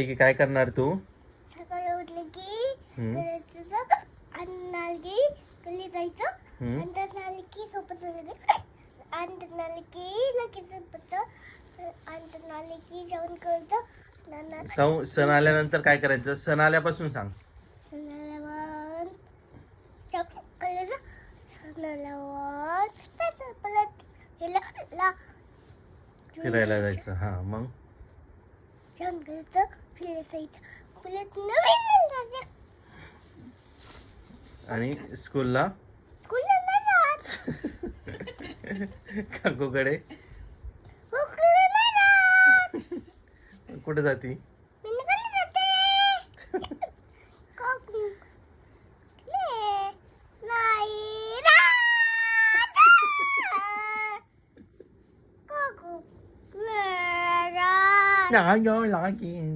की काय करणार तू? सकाळी उठले की हम्म. आणि नाली गल्ली जायचं हम्म. आणि त्यात नाली की सोबत आणि त्यात नाली की लगेच सोबत आणि त्यात नाली की जेवण करतो सण आल्यानंतर काय करायचं? सण आल्यापासून सांग. सणालावर करायचं सणालावर त्याचं परत हिला फिरायला जायचं. हा, मग जेवण करायचं फिरायला जायचं परत नवीन राजा आणि स्कूलला स्कूलला नाही जात काकूकडे स्कूलला नाही जात कुठे जाती? मी निघाली जाते काकू ले नाही रात काकू ले रात नाही लागेल.